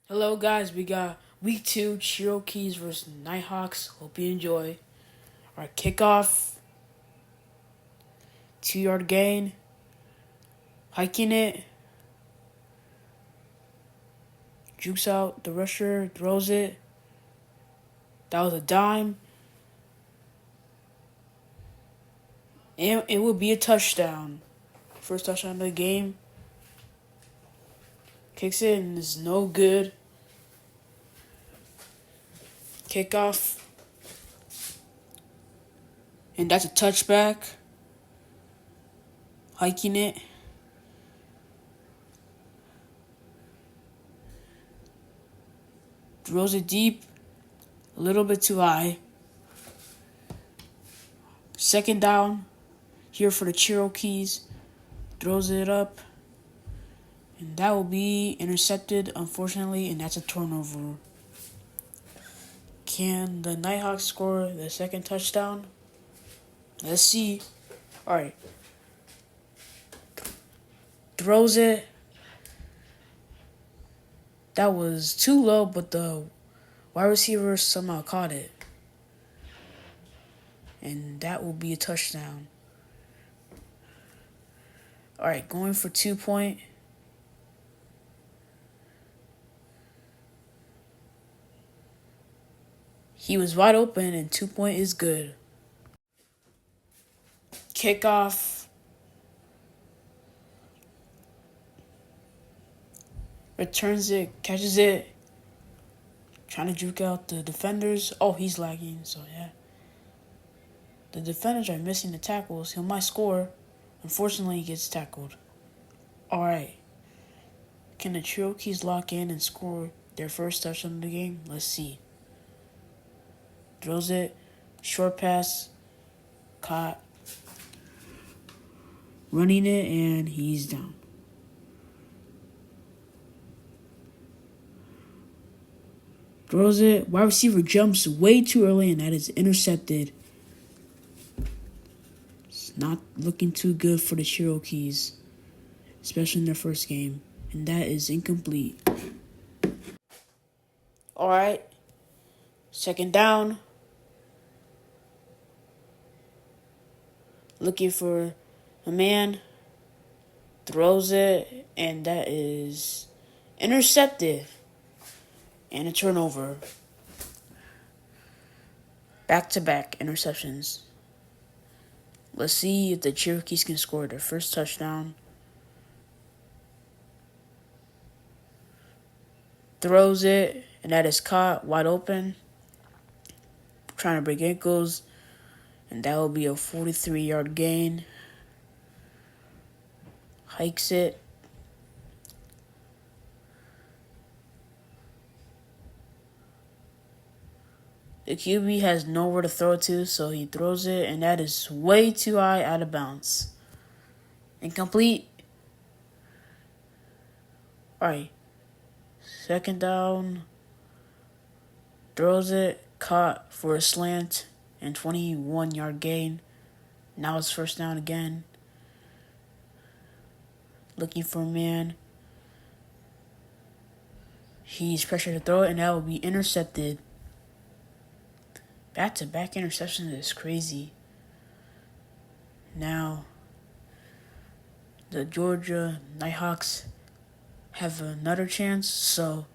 Hello, guys. We got week 2 Cherokees versus Nighthawks. Hope you enjoy. Our kickoff, 2 yard gain, hiking it, jukes out the rusher, throws it. That was a dime, and it will be a touchdown. First touchdown of the game. Kicks it and it's no good. Kickoff, and that's a touchback. Hiking it. Throws it deep, a little bit too high. Second down, here for the Cherokees. Throws it up, and that will be intercepted, unfortunately, and that's a turnover. Can the Nighthawks score the second touchdown? Let's see. All right. Throws it. That was too low, but the wide receiver somehow caught it. And that will be a touchdown. All right, going for 2-point. He was wide open, and 2-point is good. Kickoff. Returns it, catches it. Trying to juke out the defenders. Oh, he's lagging, so yeah. The defenders are missing the tackles. He might score. Unfortunately, he gets tackled. All right. Can the Cherokees lock in and score their first touchdown of the game? Let's see. Throws it. Short pass. Caught. Running it, and he's down. Throws it. Wide receiver jumps way too early, and that is intercepted. It's not looking too good for the Cherokees, especially in their first game. And that is incomplete. All right. Second down. Looking for a man. Throws it, and that is intercepted. And a turnover. Back-to-back interceptions. Let's see if the Cherokees can score their first touchdown. Throws it, and that is caught wide open. Trying to break ankles, and that will be a 43-yard gain. Hikes it. The QB has nowhere to throw to, so he throws it, and that is way too high, out of bounds. Incomplete. All right. Second down. Throws it, caught for a slant, and 21-yard gain. Now it's first down again. Looking for a man. He's pressured to throw it, and that will be intercepted. Back-to-back interceptions is crazy. Now, the Georgia Nighthawks have another chance, so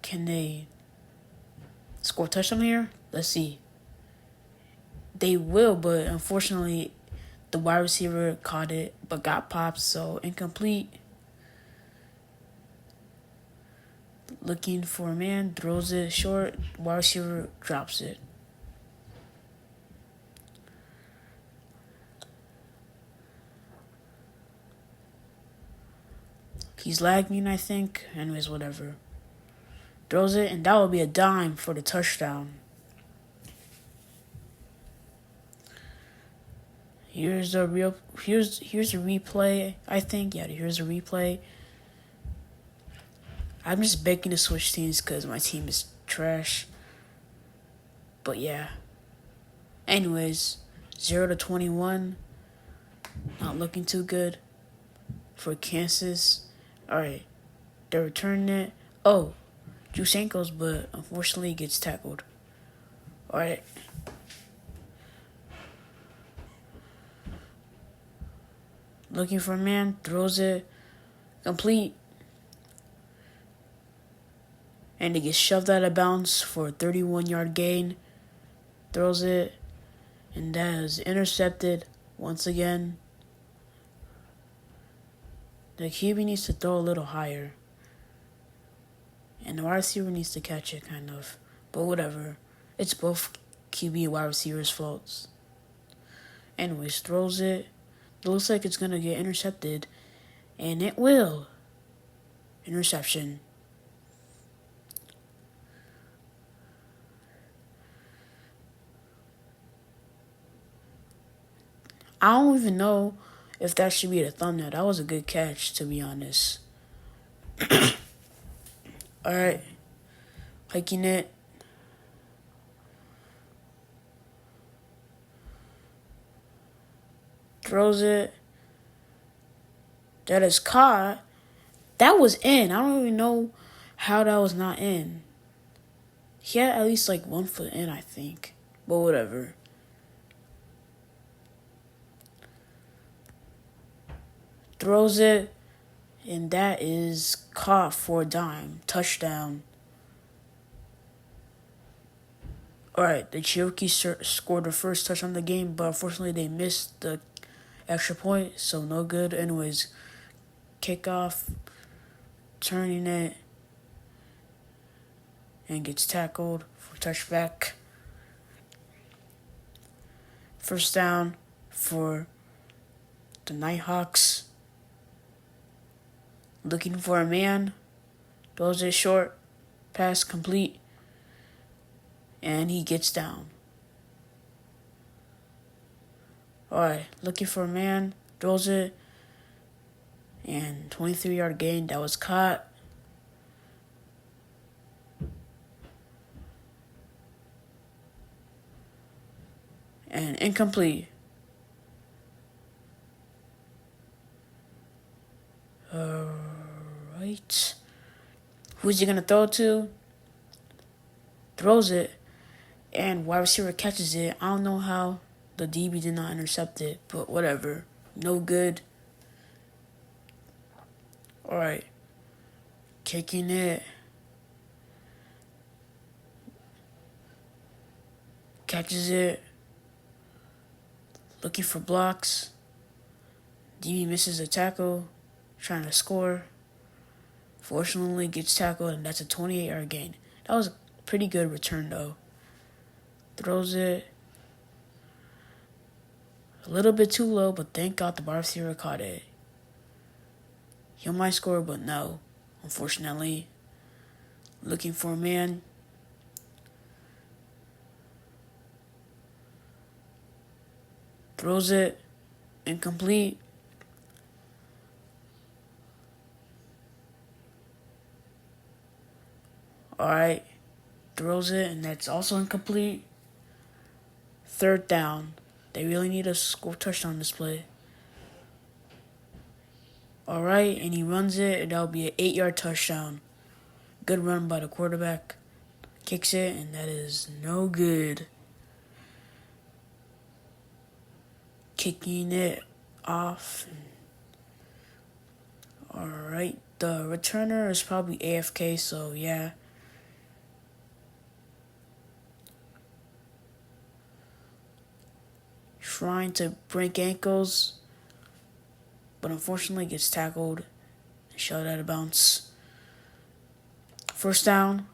can they score a touchdown here? Let's see. They will, but unfortunately, the wide receiver caught it, but got popped, so incomplete. Looking for a man, throws it short, wide receiver drops it. He's lagging, I think. Anyways, whatever. Throws it, and that will be a dime for the touchdown. Here's the replay, I think. Yeah, here's the replay. I'm just begging to switch teams because my team is trash. But yeah. Anyways, 0-21. Not looking too good for Kansas. All right, they're returning it. Oh, juice ankles, but unfortunately gets tackled. All right. Looking for a man, throws it complete, and it gets shoved out of bounds for a 31-yard gain. Throws it, and that is intercepted once again. The QB needs to throw a little higher, and the wide receiver needs to catch it, kind of. But whatever. It's both QB and wide receivers' faults. Anyways, throws it. It looks like it's going to get intercepted, and it will. Interception. I don't even know if that should be the thumbnail. That was a good catch, to be honest. Alright. Hiking it. Throws it. That is caught. That was in. I don't even know how that was not in. He had at least like 1 foot in, I think. But whatever. Throws it. And that is caught for a dime. Touchdown. Alright, the Cherokees scored the first touchdown of the game, but unfortunately they missed the extra point, so no good. Anyways, kickoff, turning it, and gets tackled for touchback. First down for the Nighthawks. Looking for a man. Throws it short. Pass complete. And he gets down. Alright, looking for a man. Throws it. And 23-yard gain. That was caught. And incomplete. Alright. Who's he going to throw to? Throws it. And wide receiver catches it. I don't know how the DB did not intercept it, but whatever. No good. Alright. Kicking it. Catches it. Looking for blocks. DB misses a tackle. Trying to score. Fortunately gets tackled, and that's a 28-yard gain. That was a pretty good return, though. Throws it. A little bit too low, but thank God the wide receiver caught it. He might score, but no. Unfortunately. Looking for a man. Throws it. Incomplete. Alright. Throws it, and that's also incomplete. Third down. They really need a score touchdown this play. Alright, and he runs it, and that'll be an 8-yard touchdown. Good run by the quarterback. Kicks it, and that is no good. Kicking it off. Alright, the returner is probably AFK, so yeah. Trying to break ankles, but unfortunately gets tackled and shoved out of bounds. First down.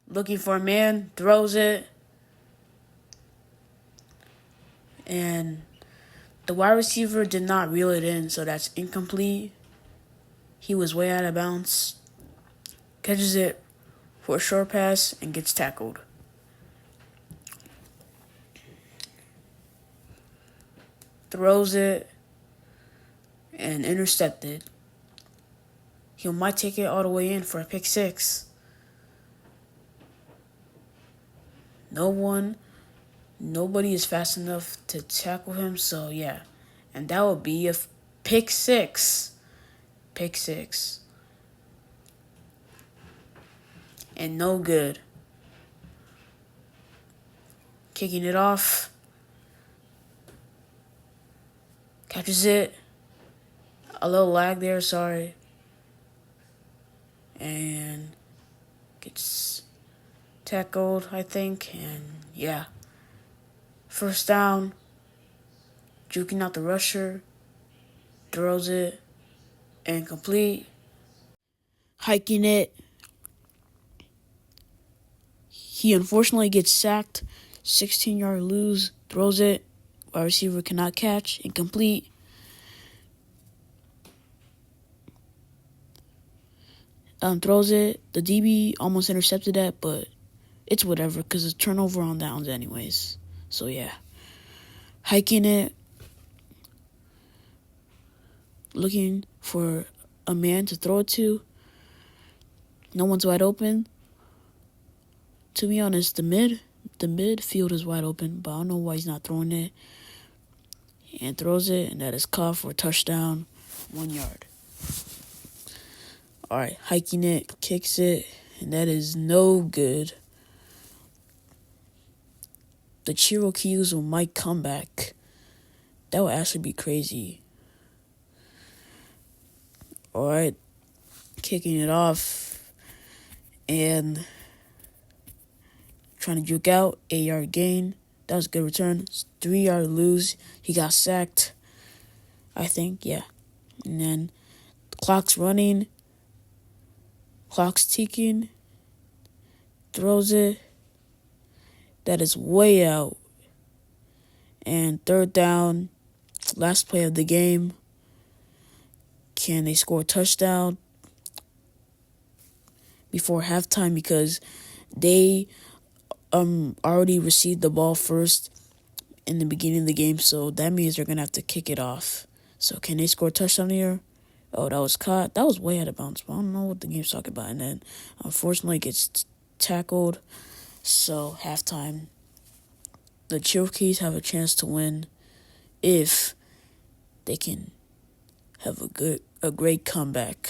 Looking for a man, throws it, and the wide receiver did not reel it in, so that's incomplete. He was way out of bounds. Catches it for a short pass and gets tackled. Throws it and intercepted. He might take it all the way in for a pick six. Nobody is fast enough to tackle him, so yeah. And that would be a pick six. Pick six. and no good. Kicking it off. Catches it. A little lag there, sorry. And gets tackled, I think. And yeah. First down. Juking out the rusher. Throws it. Incomplete. Hiking it. He unfortunately gets sacked. 16-yard lose. Throws it. Wide receiver cannot catch. Incomplete. Throws it. The DB almost intercepted that, but it's whatever because it's turnover on downs anyways. So yeah. Hiking it. Looking for a man to throw it to. No one's wide open. To be honest, the midfield is wide open, but I don't know why he's not throwing it. And throws it, and that is caught for a touchdown, 1 yard. All right, hiking it, kicks it, and that is no good. The Cherokees might come back. That would actually be crazy. All right, kicking it off, and trying to juke out, 8-yard gain. That was a good return. 3-yard lose. He got sacked, I think, yeah. And then the clock's running. Clock's ticking. Throws it. That is way out. And third down. Last play of the game. Can they score a touchdown before halftime? Because they already received the ball first in the beginning of the game. So that means they're going to have to kick it off. So can they score a touchdown here? Oh, that was caught. That was way out of bounds. I don't know what the game's talking about. And then, unfortunately, gets tackled. So, halftime. The Cherokees have a chance to win if they can have a great comeback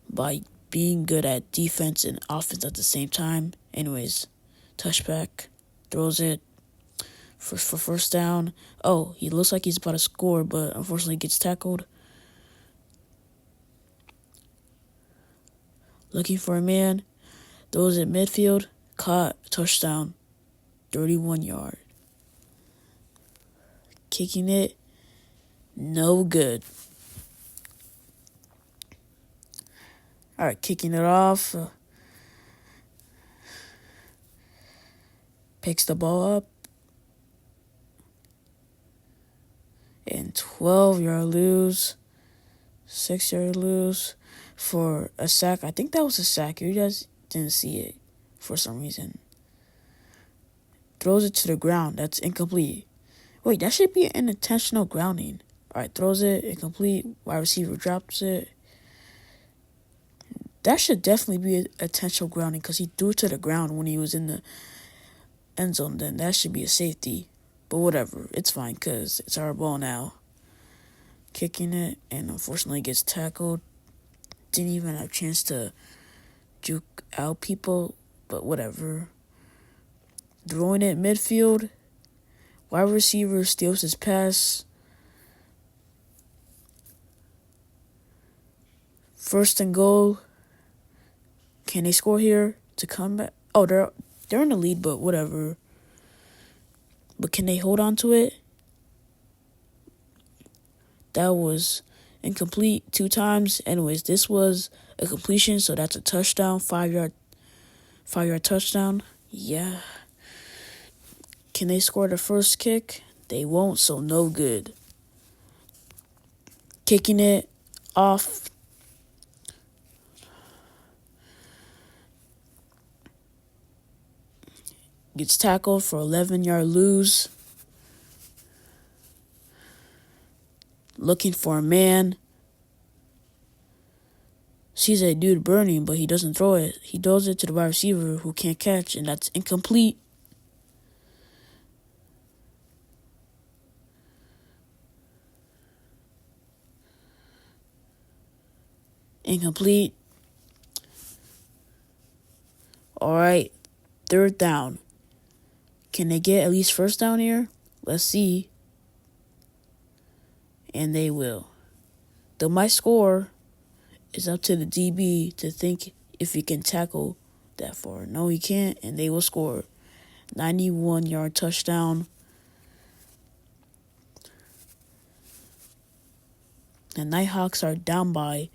by being good at defense and offense at the same time. Anyways, touchback. Throws it for first down. Oh, he looks like he's about to score, but unfortunately gets tackled. Looking for a man. Throws at midfield. Caught. Touchdown. 31 yard. Kicking it. No good. All right, kicking it off. Picks the ball up. And 12-yard lose. 6-yard lose. For a sack. I think that was a sack. You guys didn't see it for some reason. Throws it to the ground. That's incomplete. Wait, that should be an intentional grounding. All right, throws it. Incomplete. Wide receiver drops it. That should definitely be an intentional grounding because he threw it to the ground when he was in the end zone. Then that should be a safety. But whatever. It's fine because it's our ball now. Kicking it. And unfortunately gets tackled. Didn't even have a chance to juke out people, but whatever. Throwing it midfield. Wide receiver steals his pass. First and goal. Can they score here to come back? Oh, they're in the lead, but whatever. But can they hold on to it? That was incomplete 2 times. Anyways, this was a completion, so that's a touchdown. 5-yard touchdown. Yeah. Can they score the first kick? They won't, so no good. Kicking it off. Gets tackled for 11-yard lose. Looking for a man. Sees a dude burning, but he doesn't throw it. He throws it to the wide receiver who can't catch, and that's incomplete. Incomplete. All right, third down. Can they get at least first down here? Let's see. And they will. Though my score is up to the DB to think if he can tackle that far. No, he can't, and they will score. 91-yard touchdown. The Nighthawks are down by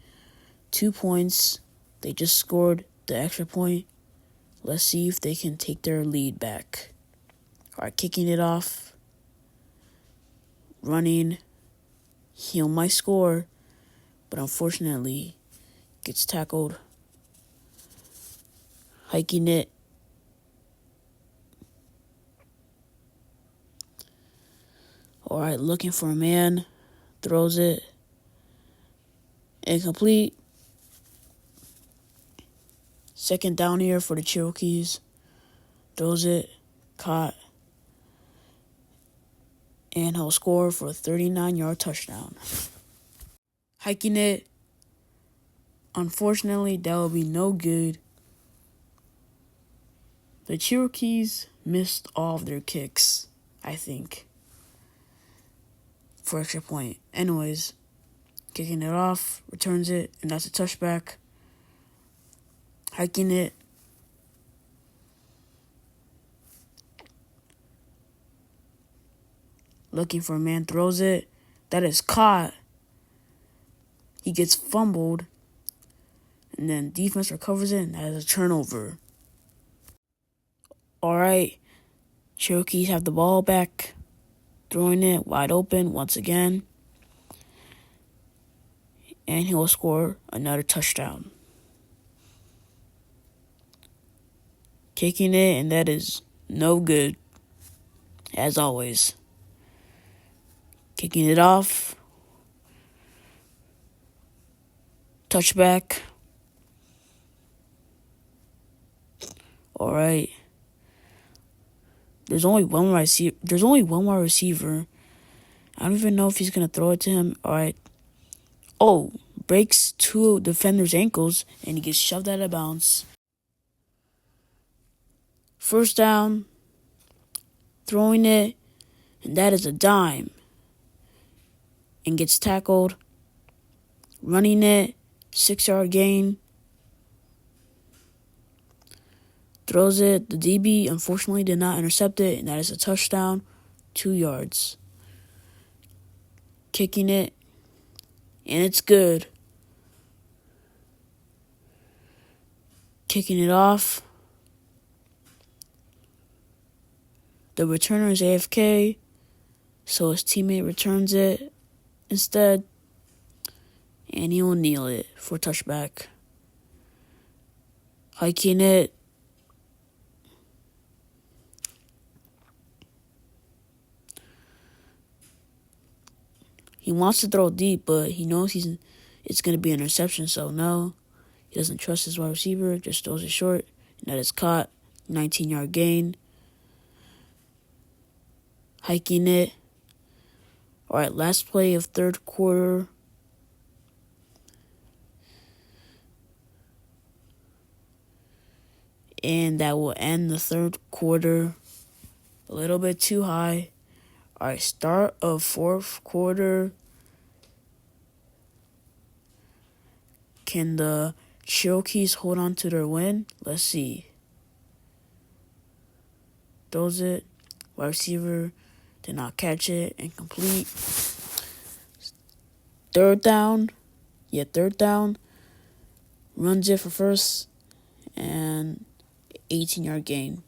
2 points. They just scored the extra point. Let's see if they can take their lead back. All right, kicking it off. Running. He might score, but unfortunately gets tackled. Hiking it. All right, looking for a man. Throws it. Incomplete. Second down here for the Cherokees. Throws it. Caught. And he'll score for a 39-yard touchdown. Hiking it. Unfortunately, that will be no good. The Cherokees missed all of their kicks, I think, for extra point. Anyways, kicking it off, returns it, and that's a touchback. Hiking it. Looking for a man, throws it. That is caught. He gets fumbled. And then defense recovers it, and that is a turnover. All right. Cherokees have the ball back. Throwing it wide open once again. And he will score another touchdown. Kicking it, and that is no good. As always. Kicking it off. Touchback. All right. There's only one wide receiver. I don't even know if he's gonna throw it to him. All right. Oh, breaks two defenders' ankles and he gets shoved out of bounds. First down. Throwing it, and that is a dime. And gets tackled. Running it, 6-yard gain. Throws it. The DB, unfortunately, did not intercept it, and that is a touchdown, 2 yards. Kicking it, and it's good. Kicking it off. The returner is AFK, so his teammate returns it instead, and he will kneel it for a touchback. Hiking it. He wants to throw deep, but he knows it's going to be an interception, so no. He doesn't trust his wide receiver, just throws it short, and that is caught. 19-yard gain. Hiking it. All right, last play of third quarter. And that will end the third quarter. A little bit too high. All right, start of fourth quarter. Can the Cherokees hold on to their win? Let's see. Throws it. Wide receiver did not catch it. Incomplete. Third down. Third down. Runs it for first. And 18-yard gain.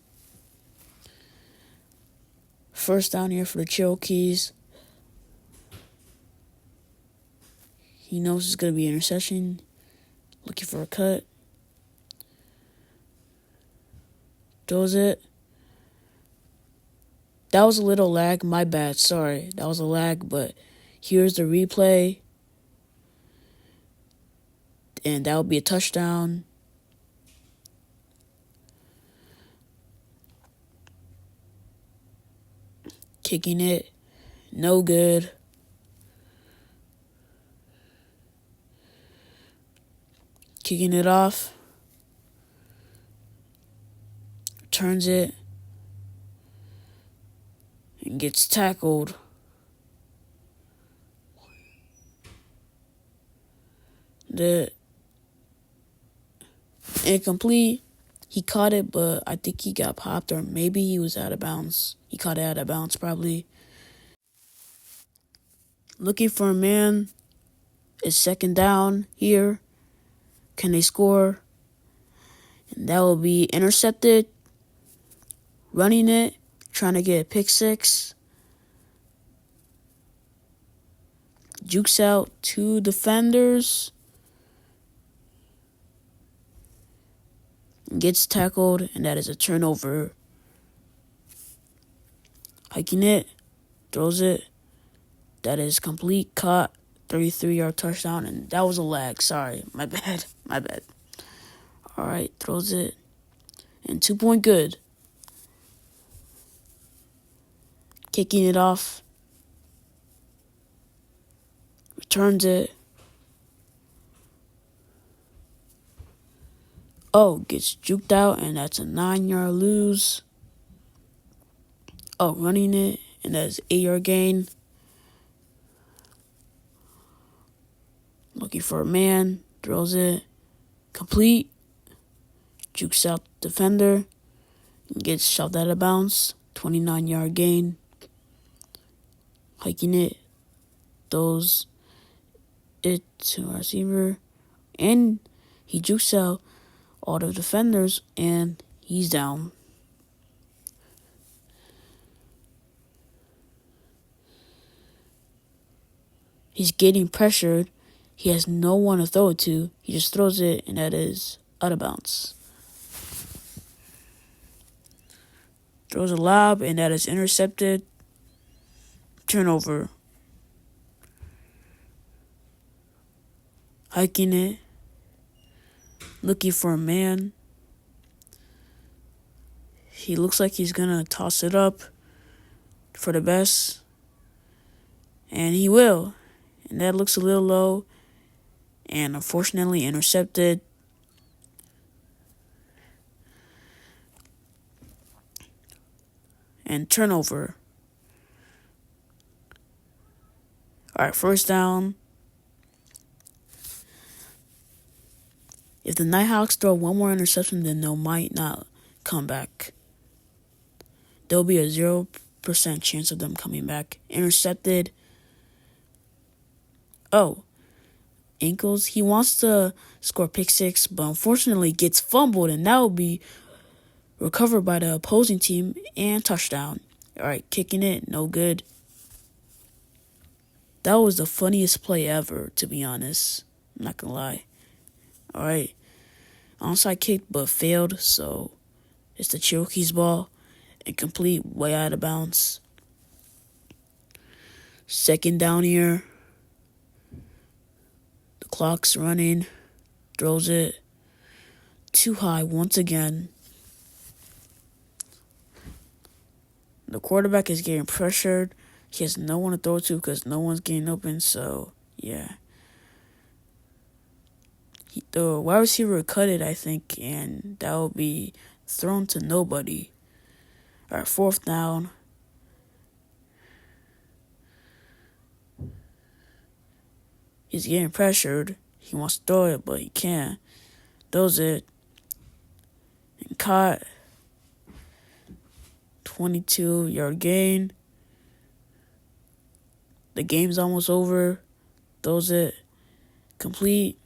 First down here for the Cherokees. He knows it's going to be an interception. Looking for a cut. Throws it. That was a little lag. My bad. Sorry. That was a lag, but here's the replay. And that will be a touchdown. Kicking it. No good. Kicking it off. returns it, and gets tackled. The incomplete. He caught it, but I think he got popped, or maybe he was out of bounds. He caught it out of bounds, probably. Looking for a man. It's second down here. Can they score? And that will be intercepted. Running it. Trying to get a pick six. Jukes out two defenders. Gets tackled, and that is a turnover. Hiking it. Throws it. That is complete. Caught. 33-yard touchdown, and that was a lag. Sorry. My bad. All right. Throws it. And 2-point good. Kicking it off. Returns it. Oh, gets juked out, and that's a 9-yard lose. Oh, running it, and that's 8-yard gain. Looking for a man, throws it. Complete. Jukes out defender. Gets shoved out of bounds. 29-yard gain. Hiking it. Throws it to our receiver. And he jukes out all the defenders, and he's down. He's getting pressured. He has no one to throw it to. He just throws it, and that is out of bounds. Throws a lob, and that is intercepted. Turnover. Hiking it. Looking for a man. He looks like he's going to toss it up for the best. And he will. And that looks a little low. And unfortunately intercepted. And turnover. All right, first down. If the Nighthawks throw one more interception, then they might not come back. There'll be a 0% chance of them coming back. Intercepted. Oh, ankles. He wants to score pick six, but unfortunately gets fumbled, and that will be recovered by the opposing team and touchdown. All right, kicking it, no good. That was the funniest play ever, to be honest. I'm not going to lie. All right. Onside kick, but failed, so it's the Cherokees ball. Incomplete, way out of bounds. Second down here. The clock's running. Throws it. Too high once again. The quarterback is getting pressured. He has no one to throw to because no one's getting open, so yeah. The wide receiver cut it, I think, and that will be thrown to nobody. All right, fourth down. He's getting pressured. He wants to throw it, but he can't. Throws it. And caught. 22-yard gain. The game's almost over. Throws it. Complete.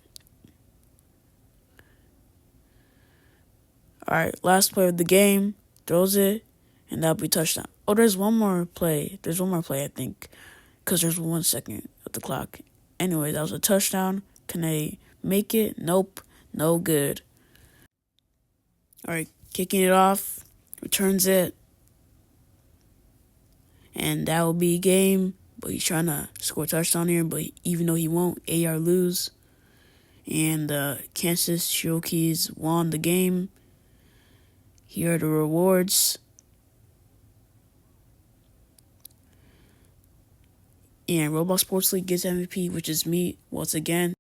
All right, last play of the game. Throws it, and that'll be touchdown. Oh, there's one more play. I think, because there's 1 second of the clock. Anyway, that was a touchdown. Can they make it? Nope. No good. All right, kicking it off. Returns it. And that will be game. But he's trying to score a touchdown here. But even though he won't, 8-yard lose. And Kansas Cherokees won the game. Here are the rewards. And Roblox Sports League gets MVP, which is me once again.